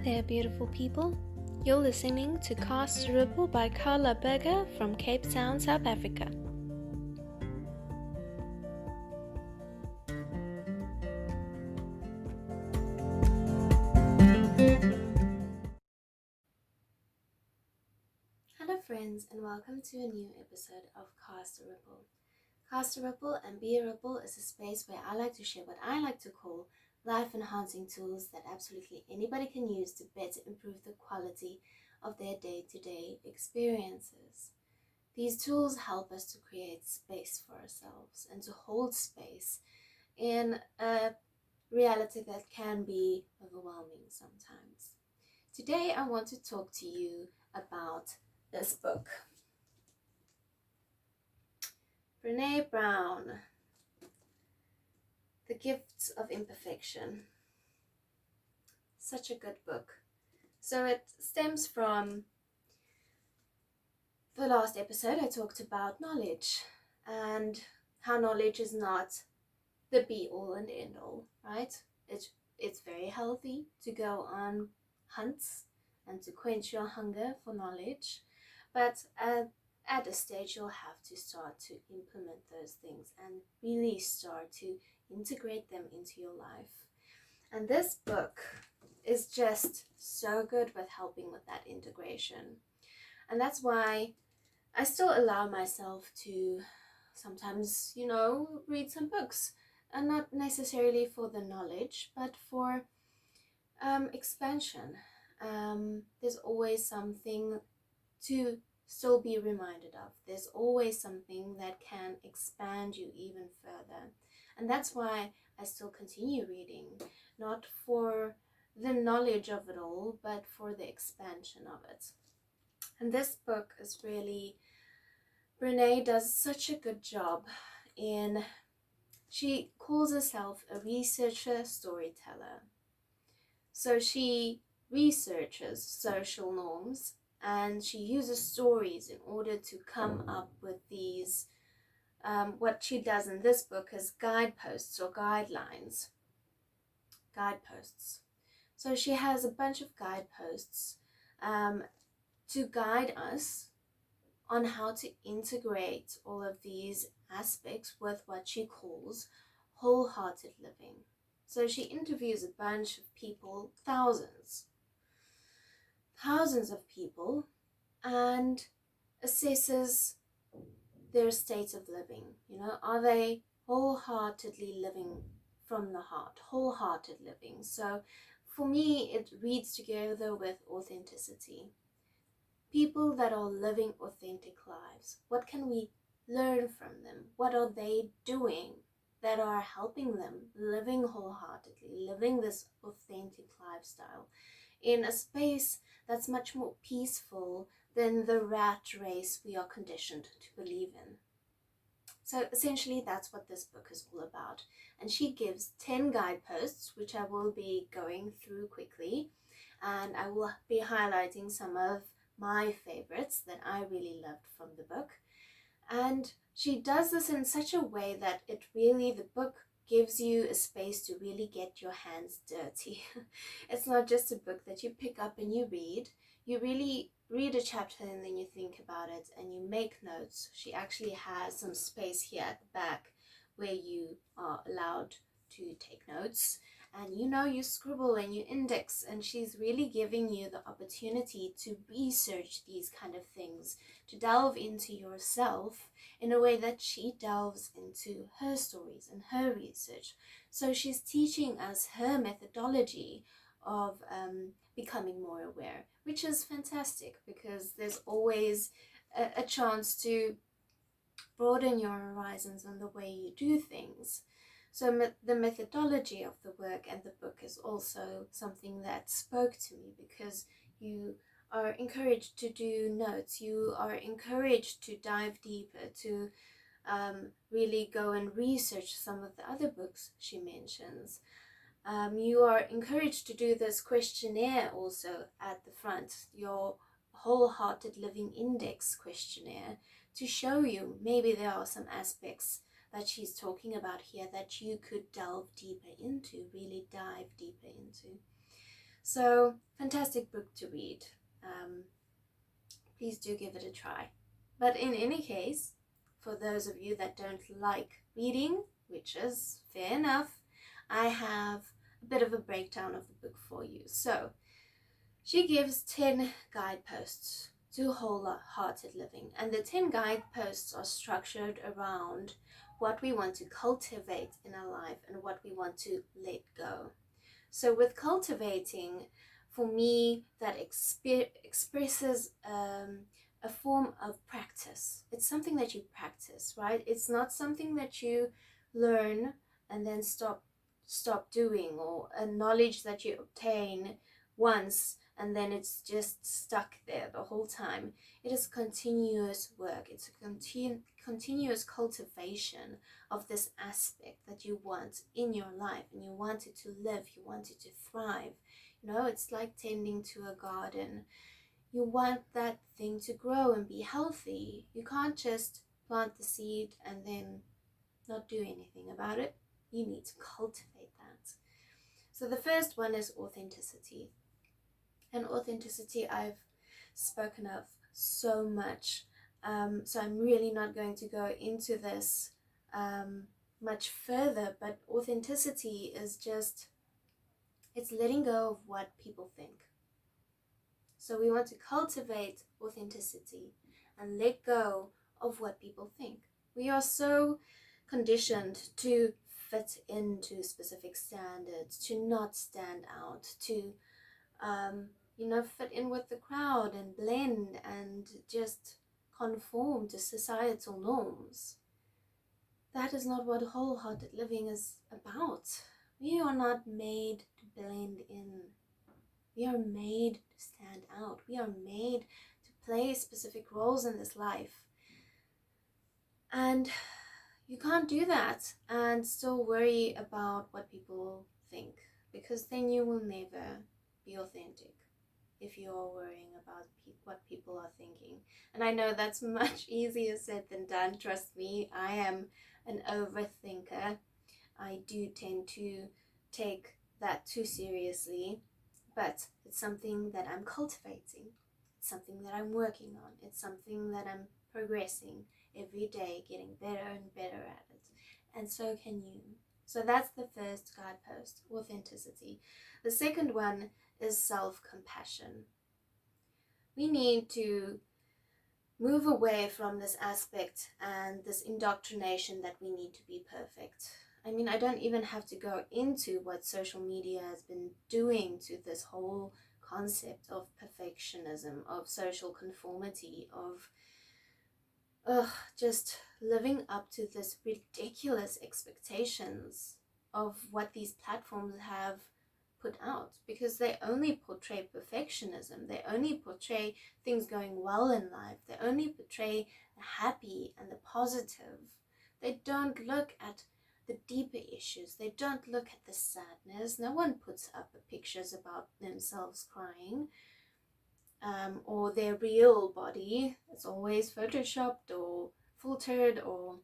there, beautiful people. You're listening to Cast a Ripple by Carla Berger from Cape Town, South Africa. Hello friends, and welcome to a new episode of Cast a Ripple. Cast a Ripple and Be a Ripple is a space where I like to share what I like to call life-enhancing tools that absolutely anybody can use to better improve the quality of their day-to-day experiences. These tools help us to create space for ourselves and to hold space in a reality that can be overwhelming sometimes. Today I want to talk to you about this book. Brene Brown, The Gifts of Imperfection. Such a good book. So it stems from the last episode. I talked about knowledge and how knowledge is not the be-all and end-all, right? It's very healthy to go on hunts and to quench your hunger for knowledge, but at a stage you'll have to start to implement those things and really start to integrate them into your life. And this book is just so good with helping with that integration. And that's why I still allow myself to sometimes, read some books. And not necessarily for the knowledge, but for expansion. There's always something to still be reminded of. There's always something that can expand you even further. And that's why I still continue reading, not for the knowledge of it all, but for the expansion of it. And this book is really, Brene does such a good job in, she calls herself a researcher storyteller. So she researches social norms and she uses stories in order to come up with these, what she does in this book is guideposts or guidelines. Guideposts. So she has a bunch of guideposts to guide us on how to integrate all of these aspects with what she calls wholehearted living. So she interviews a bunch of people, thousands of people, and assesses their state of living. Are they wholeheartedly living from the heart, wholehearted living? So for me, it reads together with authenticity. People that are living authentic lives, what can we learn from them? What are they doing that are helping them living wholeheartedly, living this authentic lifestyle in a space that's much more peaceful than the rat race we are conditioned to believe in? So essentially that's what this book is all about. And she gives 10 guideposts, which I will be going through quickly, and I will be highlighting some of my favorites that I really loved from the book. And she does this in such a way that the book gives you a space to really get your hands dirty. It's not just a book that you pick up and you read. You really read a chapter and then you think about it and you make notes. She actually has some space here at the back where you are allowed to take notes. And you scribble and you index, and she's really giving you the opportunity to research these kind of things, to delve into yourself in a way that she delves into her stories and her research. So she's teaching us her methodology of becoming more aware, which is fantastic because there's always a chance to broaden your horizons on the way you do things. So the methodology of the work and the book is also something that spoke to me, because you are encouraged to do notes, you are encouraged to dive deeper, to really go and research some of the other books she mentions. You are encouraged to do this questionnaire also at the front, your wholehearted living index questionnaire, to show you maybe there are some aspects that she's talking about here that you could delve deeper into, really dive deeper into. So, fantastic book to read. Please do give it a try. But in any case, for those of you that don't like reading, which is fair enough, I have a bit of a breakdown of the book for you. So, she gives 10 guideposts to wholehearted living, and the 10 guideposts are structured around what we want to cultivate in our life and what we want to let go. So with cultivating, for me, that expresses a form of practice. It's something that you practice, right? It's not something that you learn and then stop doing, or a knowledge that you obtain once and then it's just stuck there the whole time. It is continuous work. It's a continuous cultivation of this aspect that you want in your life, and you want it to live, you want it to thrive. You know, it's like tending to a garden. You want that thing to grow and be healthy. You can't just plant the seed and then not do anything about it. You need to cultivate that. So the first one is authenticity. And authenticity I've spoken of so much. So I'm really not going to go into this much further, but authenticity is just, it's letting go of what people think. So we want to cultivate authenticity and let go of what people think. We are so conditioned to fit into specific standards, to not stand out, to fit in with the crowd and blend and just conform to societal norms. That is not what wholehearted living is about. We are not made to blend in. We are made to stand out. We are made to play specific roles in this life. And you can't do that and still worry about what people think, because then you will never be authentic if you're worrying about what people are thinking. And I know that's much easier said than done. Trust me, I am an overthinker. I do tend to take that too seriously, but it's something that I'm cultivating. It's something that I'm working on. It's something that I'm progressing every day, getting better and better at it. And so can you. So that's the first guidepost, authenticity. The second one is self-compassion. We need to move away from this aspect and this indoctrination that we need to be perfect. I mean, I don't even have to go into what social media has been doing to this whole concept of perfectionism, of social conformity, of just living up to this ridiculous expectations of what these platforms have put out, because they only portray perfectionism. They only portray things going well in life. They only portray the happy and the positive. They don't look at the deeper issues. They don't look at the sadness. No one puts up pictures about themselves crying, or their real body. It's always photoshopped or filtered, or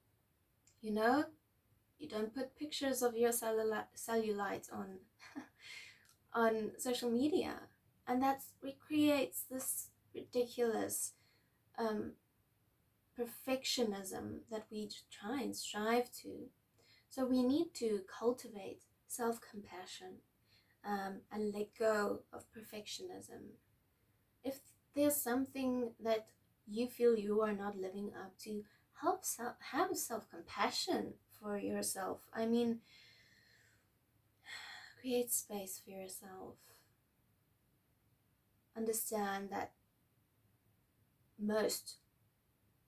you don't put pictures of your cellulite on on social media, and that recreates this ridiculous perfectionism that we try and strive to. So we need to cultivate self-compassion, and let go of perfectionism. If there's something that you feel you are not living up to, have self-compassion for yourself. I mean, create space for yourself. Understand that most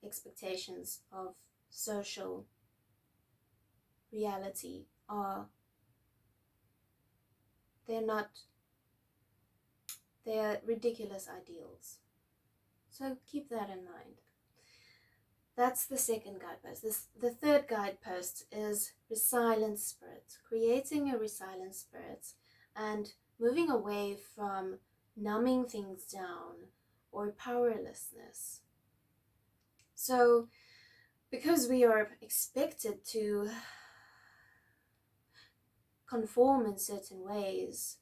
expectations of social reality they're ridiculous ideals. So keep that in mind. That's the second guidepost. The third guidepost is resilient spirit, creating a resilient spirit and moving away from numbing things down or powerlessness. So because we are expected to conform in certain ways,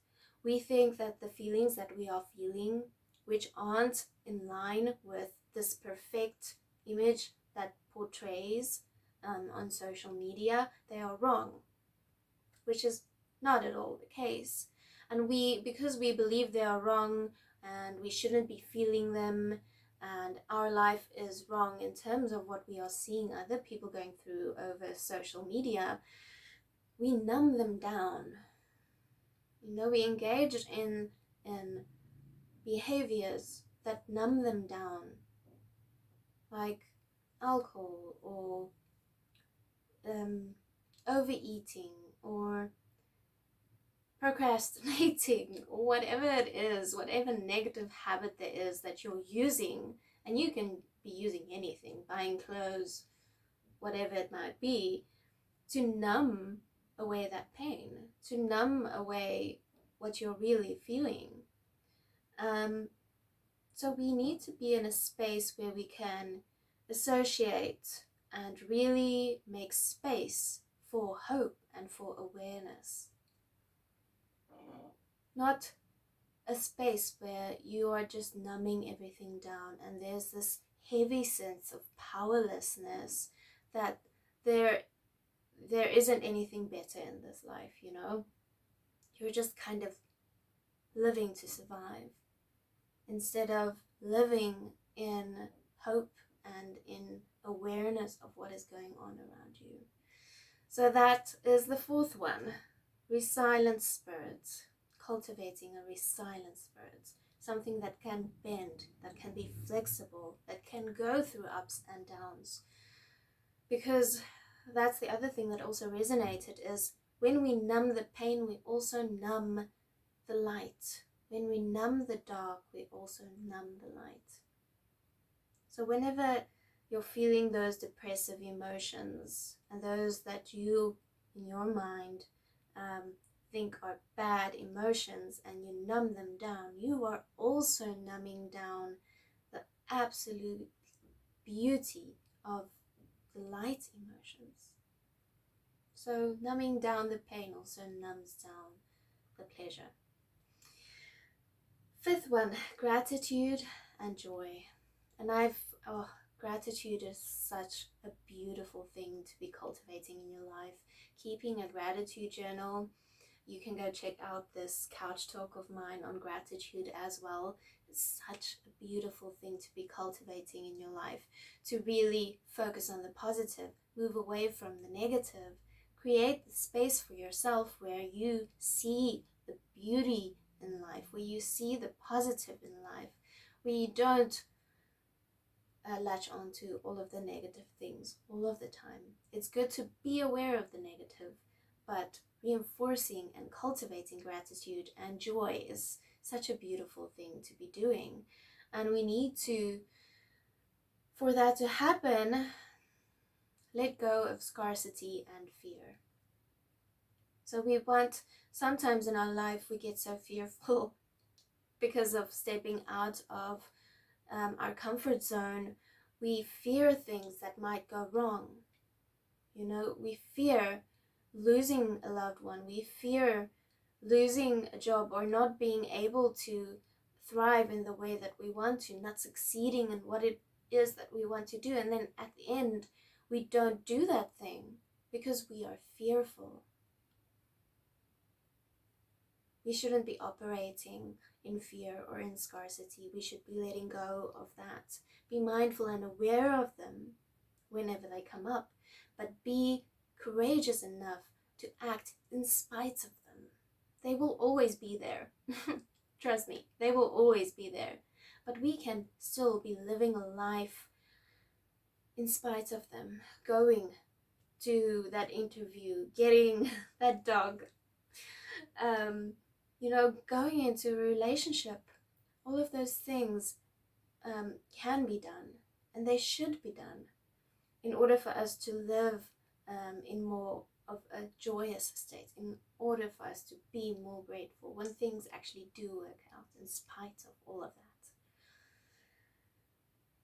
We think that the feelings that we are feeling, which aren't in line with this perfect image that portrays on social media, they are wrong, which is not at all the case. And because we believe they are wrong and we shouldn't be feeling them, and our life is wrong in terms of what we are seeing other people going through over social media, we numb them down. We engage in behaviors that numb them down, like alcohol or overeating or procrastinating or whatever it is, whatever negative habit there is that you're using. And you can be using anything, buying clothes, whatever it might be, to numb away that pain, to numb away what you're really feeling. So we need to be in a space where we can associate and really make space for hope and for awareness. Not a space where you are just numbing everything down and there's this heavy sense of powerlessness that there isn't anything better in this life. You're just kind of living to survive instead of living in hope and in awareness of what is going on around you. So that is the fourth one, resilient spirit. Cultivating a resilient spirit, something that can bend, that can be flexible, that can go through ups and downs. Because that's the other thing that also resonated, is when we numb the pain, we also numb the light. When we numb the dark, we also numb the light. So whenever you're feeling those depressive emotions and those that you, in your mind, think are bad emotions, and you numb them down, you are also numbing down the absolute beauty of the light emotions. So numbing down the pain also numbs down the pleasure. Fifth one, gratitude and joy. And gratitude is such a beautiful thing to be cultivating in your life. Keeping a gratitude journal. You can go check out this couch talk of mine on gratitude as well. It's such a beautiful thing to be cultivating in your life, to really focus on the positive, move away from the negative, create the space for yourself where you see the beauty in life, where you see the positive in life, where you don't latch on to all of the negative things all of the time. It's good to be aware of the negative, but reinforcing and cultivating gratitude and joy is such a beautiful thing to be doing. And we need to, for that to happen, let go of scarcity and fear. So sometimes in our life we get so fearful because of stepping out of our comfort zone. We fear things that might go wrong. We fear losing a loved one. We fear losing a job or not being able to thrive in the way that we want to, not succeeding in what it is that we want to do. And then at the end, we don't do that thing because we are fearful. We shouldn't be operating in fear or in scarcity. We should be letting go of that. Be mindful and aware of them whenever they come up, but be courageous enough to act in spite of them. They will always be there. Trust me, they will always be there. But we can still be living a life in spite of them, going to that interview, getting that dog, going into a relationship. All of those things can be done, and they should be done in order for us to live in more of a joyous state, in order for us to be more grateful when things actually do work out in spite of all of that.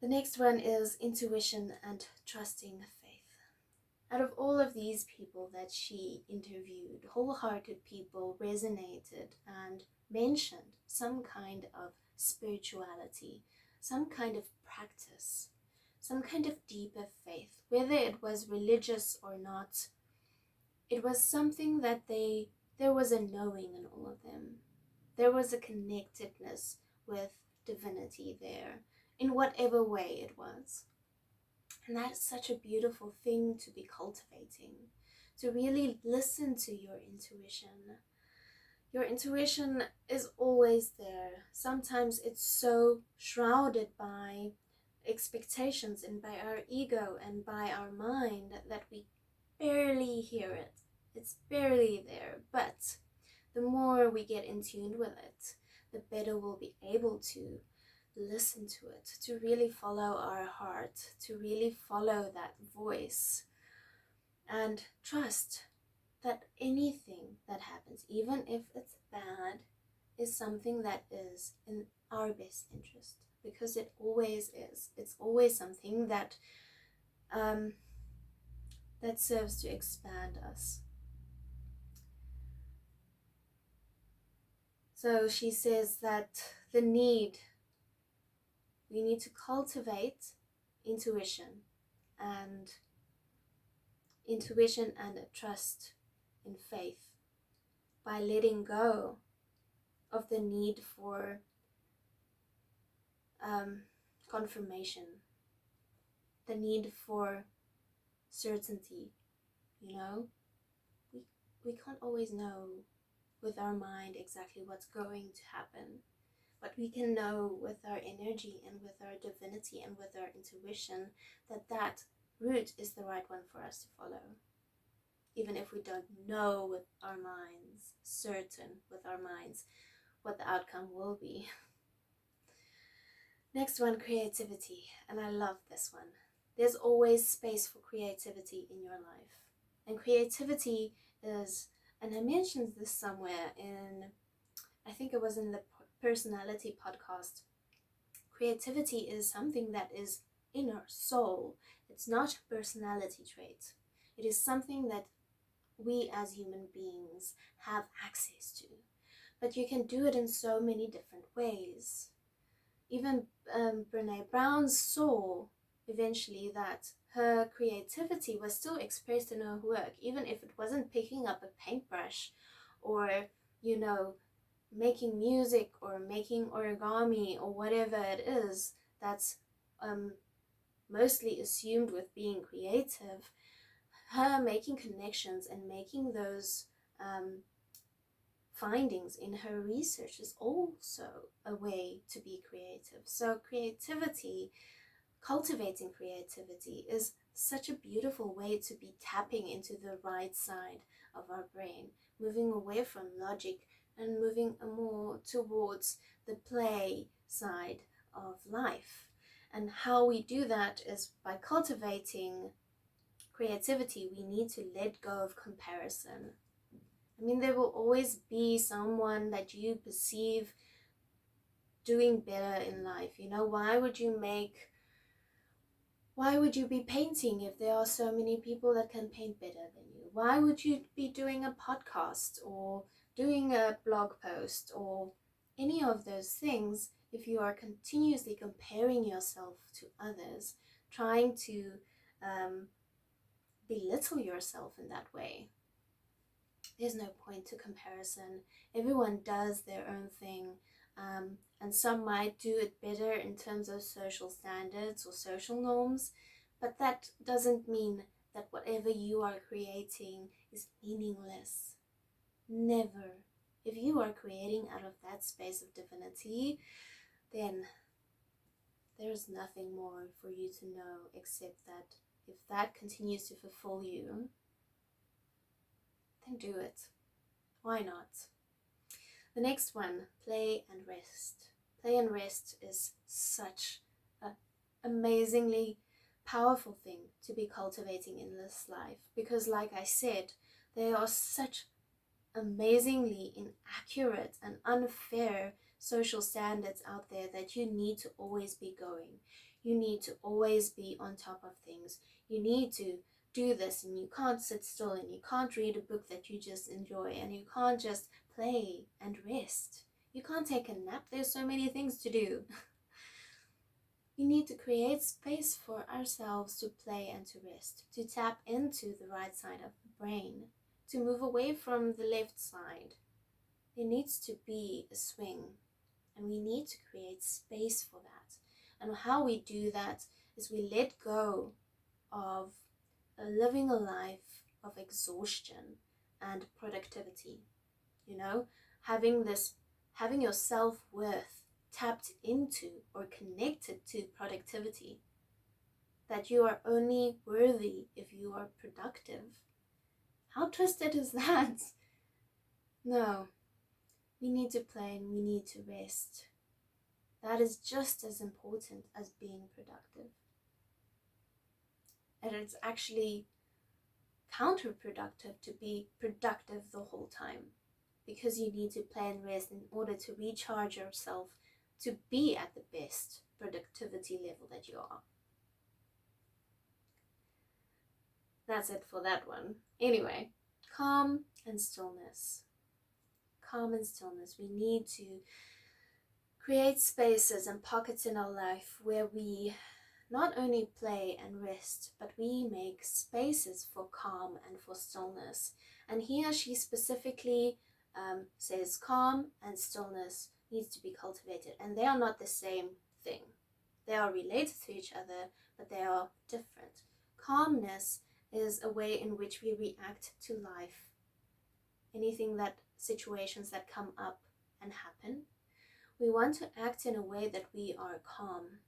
The next one is intuition and trusting faith. Out of all of these people that she interviewed, wholehearted people resonated and mentioned some kind of spirituality, some kind of practice, some kind of deeper faith. Whether it was religious or not, it was something that there was a knowing in all of them. There was a connectedness with divinity there, in whatever way it was. And that's such a beautiful thing to be cultivating, to really listen to your intuition. Your intuition is always there. Sometimes it's so shrouded by expectations and by our ego and by our mind that we barely hear it. It's barely there, but the more we get in tune with it, the better we'll be able to listen to it, to really follow our heart, to really follow that voice, and trust that anything that happens, even if it's bad, is something that is in our best interest, because it always is. It's always something that that serves to expand us. So she says that we need to cultivate intuition and a trust in faith by letting go of the need for confirmation, the need for certainty. You know, we can't always know with our mind exactly what's going to happen, but we can know with our energy and with our divinity and with our intuition that that route is the right one for us to follow, even if we don't know with our minds, certain with our minds, what the outcome will be. Next one, creativity. And I love this one. There's always space for creativity in your life. And creativity is, and I mentioned this somewhere in, I think it was in the personality podcast. Creativity is something that is in our soul. It's not a personality trait. It is something that we as human beings have access to. But you can do it in so many different ways. Even Brene Brown saw eventually that her creativity was still expressed in her work, even if it wasn't picking up a paintbrush or, you know, making music or making origami or whatever it is that's mostly assumed with being creative. Her making connections and making those findings in her research is also a way to be creative. So creativity, cultivating creativity, is such a beautiful way to be tapping into the right side of our brain, moving away from logic and moving more towards the play side of life. And how we do that is by cultivating creativity. We need to let go of comparison. I mean, there will always be someone that you perceive doing better in life. You know, why would you be painting if there are so many people that can paint better than you? Why would you be doing a podcast or doing a blog post or any of those things if you are continuously comparing yourself to others, trying to belittle yourself in that way? There's no point to comparison. Everyone does their own thing, and some might do it better in terms of social standards or social norms, but that doesn't mean that whatever you are creating is meaningless. Never. If you are creating out of that space of divinity, then there's nothing more for you to know except that if that continues to fulfill you, then do it. Why not? The next one, play and rest. Play and rest is such an amazingly powerful thing to be cultivating in this life, because like I said, there are such amazingly inaccurate and unfair social standards out there that you need to always be going. You need to always be on top of things. You need to do this, and you can't sit still, and you can't read a book that you just enjoy, and you can't just play and rest. You can't take a nap. There's so many things to do. We need to create space for ourselves to play and to rest, to tap into the right side of the brain, to move away from the left side. There needs to be a swing, and we need to create space for that. And how we do that is we let go of living a life of exhaustion and productivity. Having your self-worth tapped into or connected to productivity, that you are only worthy if you are productive. How twisted is that? No, we need to play and we need to rest. That is just as important as being productive. And it's actually counterproductive to be productive the whole time, because you need to play and rest in order to recharge yourself to be at the best productivity level that you are. That's it for that one. Anyway, calm and stillness. Calm and stillness. We need to create spaces and pockets in our life where we not only play and rest, but we make spaces for calm and for stillness. And here she specifically says calm and stillness needs to be cultivated, and they are not the same thing. They are related to each other, but they are different. Calmness is a way in which we react to life. Situations that come up and happen, we want to act in a way that we are calm.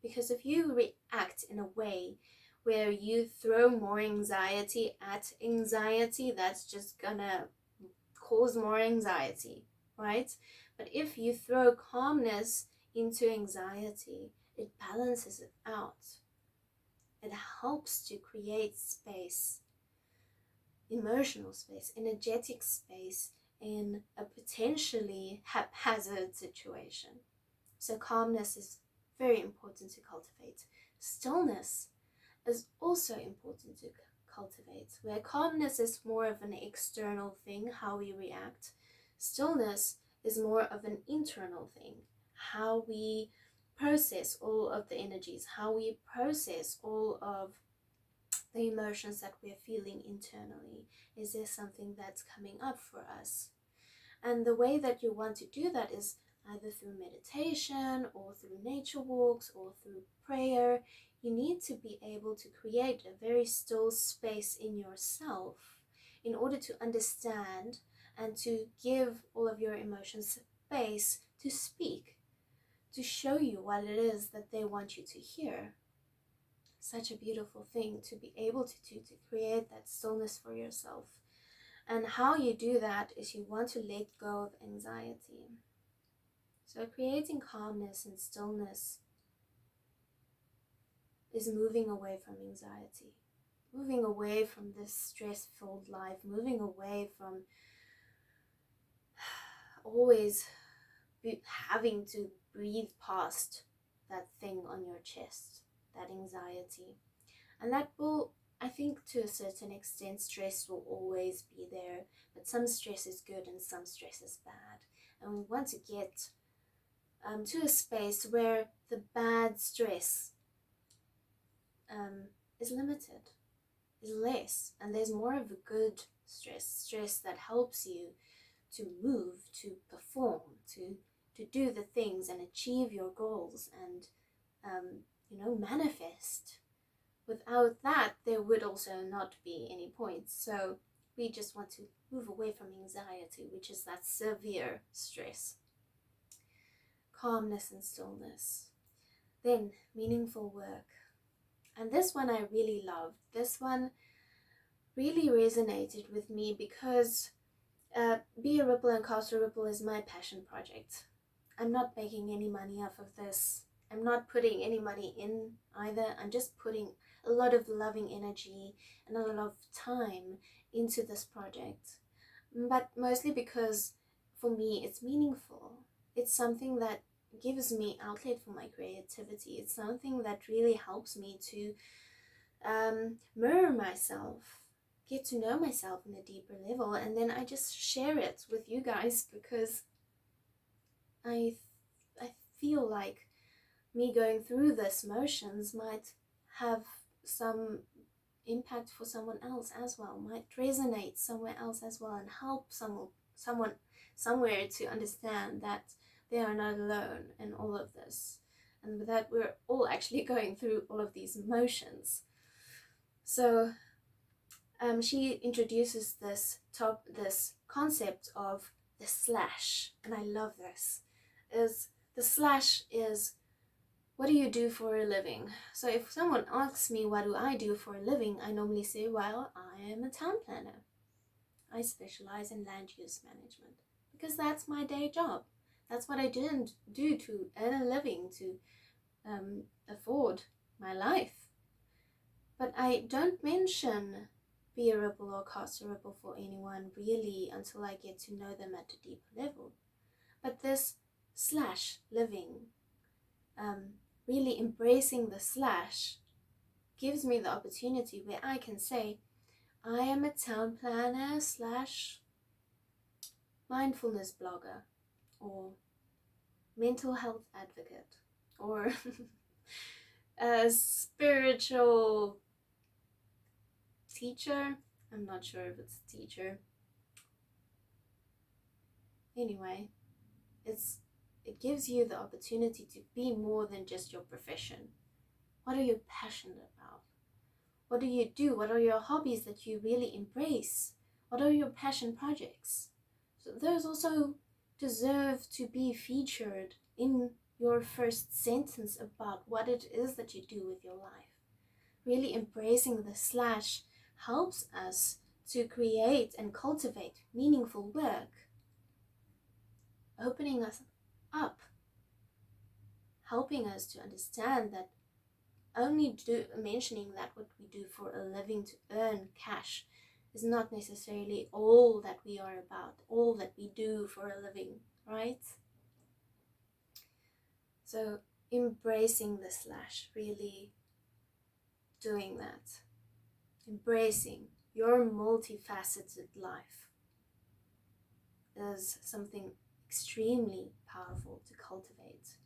Because if you react in a way where you throw more anxiety at anxiety, that's just gonna cause more anxiety, right? But if you throw calmness into anxiety, it balances it out. It helps to create space, emotional space, energetic space in a potentially haphazard situation. So calmness is very important to cultivate. Stillness is also important to cultivate, where calmness is more of an external thing, how we react. Stillness is more of an internal thing, how we process all of the energies, how we process all of the emotions that we're feeling internally. Is there something that's coming up for us? And the way that you want to do that is either through meditation or through nature walks or through prayer. You need to be able to create a very still space in yourself in order to understand and to give all of your emotions space to speak, to show you what it is that they want you to hear. Such a beautiful thing to be able to do, to create that stillness for yourself. And how you do that is you want to let go of anxiety. So creating calmness and stillness is moving away from anxiety, moving away from this stress-filled life, moving away from always having to breathe past that thing on your chest, that anxiety. And that will, I think to a certain extent, stress will always be there, but some stress is good and some stress is bad. And we want to get to a space where the bad stress is limited, is less, and there's more of a good stress that helps you to move, to perform, to do the things and achieve your goals and manifest. Without that, there would also not be any point. So we just want to move away from anxiety, which is that severe stress. Calmness and stillness. Then meaningful work. And this one I really loved. This one really resonated with me because Be a Ripple and Cast a Ripple is my passion project. I'm not making any money off of this. I'm not putting any money in either. I'm just putting a lot of loving energy and a lot of time into this project. But mostly because for me it's meaningful. It's something that gives me outlet for my creativity. It's something that really helps me to mirror myself, get to know myself in a deeper level, and then I just share it with you guys, because I feel like me going through this motions might have some impact for someone else as well, might resonate somewhere else as well, and help someone somewhere to understand that they are not alone in all of this, and that we're all actually going through all of these emotions. So she introduces this concept of the slash, and I love this. Is the slash is, what do you do for a living? So if someone asks me what do I do for a living, I normally say, well, I am a town planner. I specialize in land use management, because that's my day job. That's what I didn't do to earn a living, to afford my life. But I don't mention bearable or casterable for anyone really until I get to know them at a deeper level. But this slash living, really embracing the slash, gives me the opportunity where I can say, I am a town planner slash mindfulness blogger, or mental health advocate, or a spiritual teacher. I'm not sure if it's a teacher. Anyway, it gives you the opportunity to be more than just your profession. What are you passionate about? What do you do? What are your hobbies that you really embrace? What are your passion projects? So those also deserve to be featured in your first sentence about what it is that you do with your life. Really embracing the slash helps us to create and cultivate meaningful work, opening us up, helping us to understand that only mentioning that what we do for a living to earn cash is not necessarily all that we are about, all that we do for a living, right? So embracing the slash, really doing that, embracing your multifaceted life, is something extremely powerful to cultivate.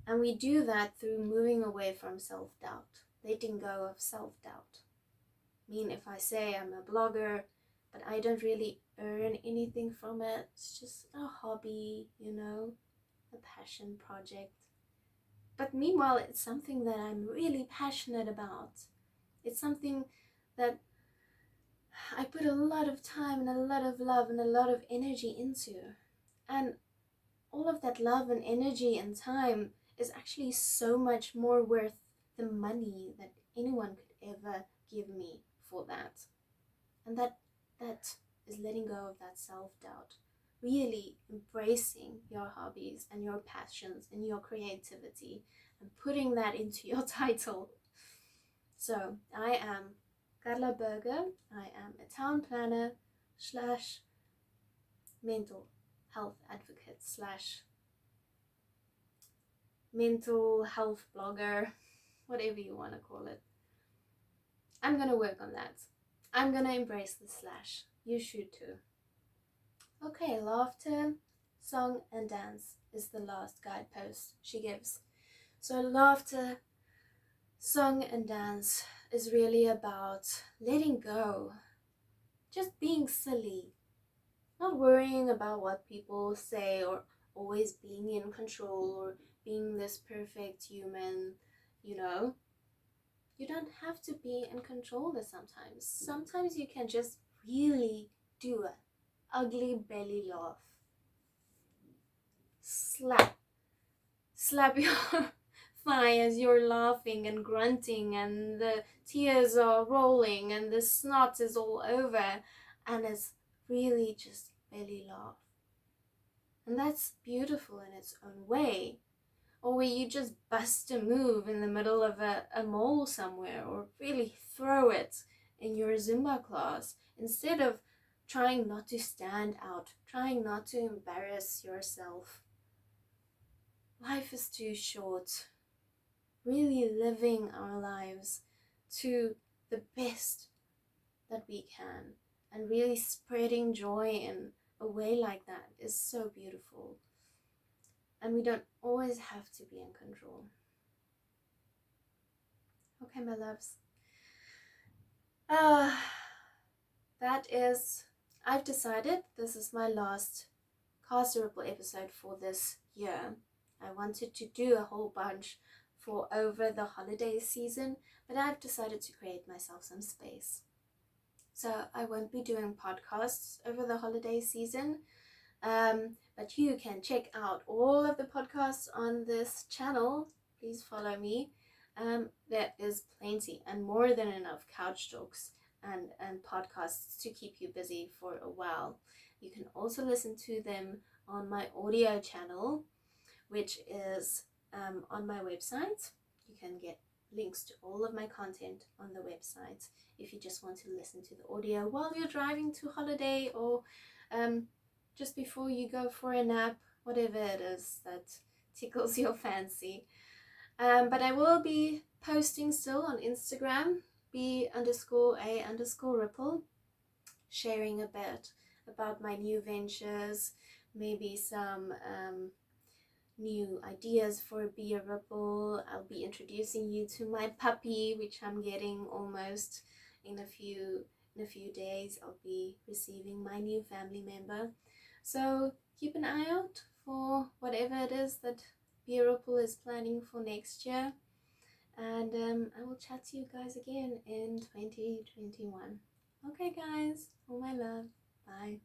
And we do that through moving away from self-doubt, letting go of self-doubt. I mean, if I say I'm a blogger, but I don't really earn anything from it, it's just a hobby, a passion project. But meanwhile, it's something that I'm really passionate about. It's something that I put a lot of time and a lot of love and a lot of energy into. And all of that love and energy and time is actually so much more worth the money that anyone could ever give me for that. And that is letting go of that self-doubt, really embracing your hobbies and your passions and your creativity, and putting that into your title. So I am Carla Berger. I am a town planner slash mental health advocate slash mental health blogger, whatever you want to call it. I'm gonna work on that. I'm gonna embrace the slash. You should too. Okay, laughter, song, and dance is the last guidepost she gives. So laughter, song, and dance is really about letting go, just being silly, not worrying about what people say, or always being in control, or being this perfect human, You don't have to be in control sometimes. Sometimes you can just really do an ugly belly laugh. Slap your thigh as you're laughing and grunting, and the tears are rolling and the snot is all over, and it's really just belly laugh. And that's beautiful in its own way. Or where you just bust a move in the middle of a mall somewhere, or really throw it in your Zumba class, instead of trying not to stand out, trying not to embarrass yourself. Life is too short. Really living our lives to the best that we can, and really spreading joy in a way like that is so beautiful. And we don't always have to be in control. Okay, my loves. I've decided this is my last Cast a Ripple episode for this year. I wanted to do a whole bunch for over the holiday season, but I've decided to create myself some space. So I won't be doing podcasts over the holiday season, but you can check out all of the podcasts on this channel. Please follow me. There is plenty and more than enough couch talks and podcasts to keep you busy for a while. You can also listen to them on my audio channel, which is on my website. You can get links to all of my content on the website if you just want to listen to the audio while you're driving to holiday, or just before you go for a nap, whatever it is that tickles your fancy. But I will be posting still on Instagram, b_a_ripple, sharing a bit about my new ventures, maybe some new ideas for Be a Ripple. I'll be introducing you to my puppy, which I'm getting almost in a few days. I'll be receiving my new family member. So keep an eye out for whatever it is that Be a Ripple is planning for next year. And I will chat to you guys again in 2021. Okay, guys, all my love. Bye.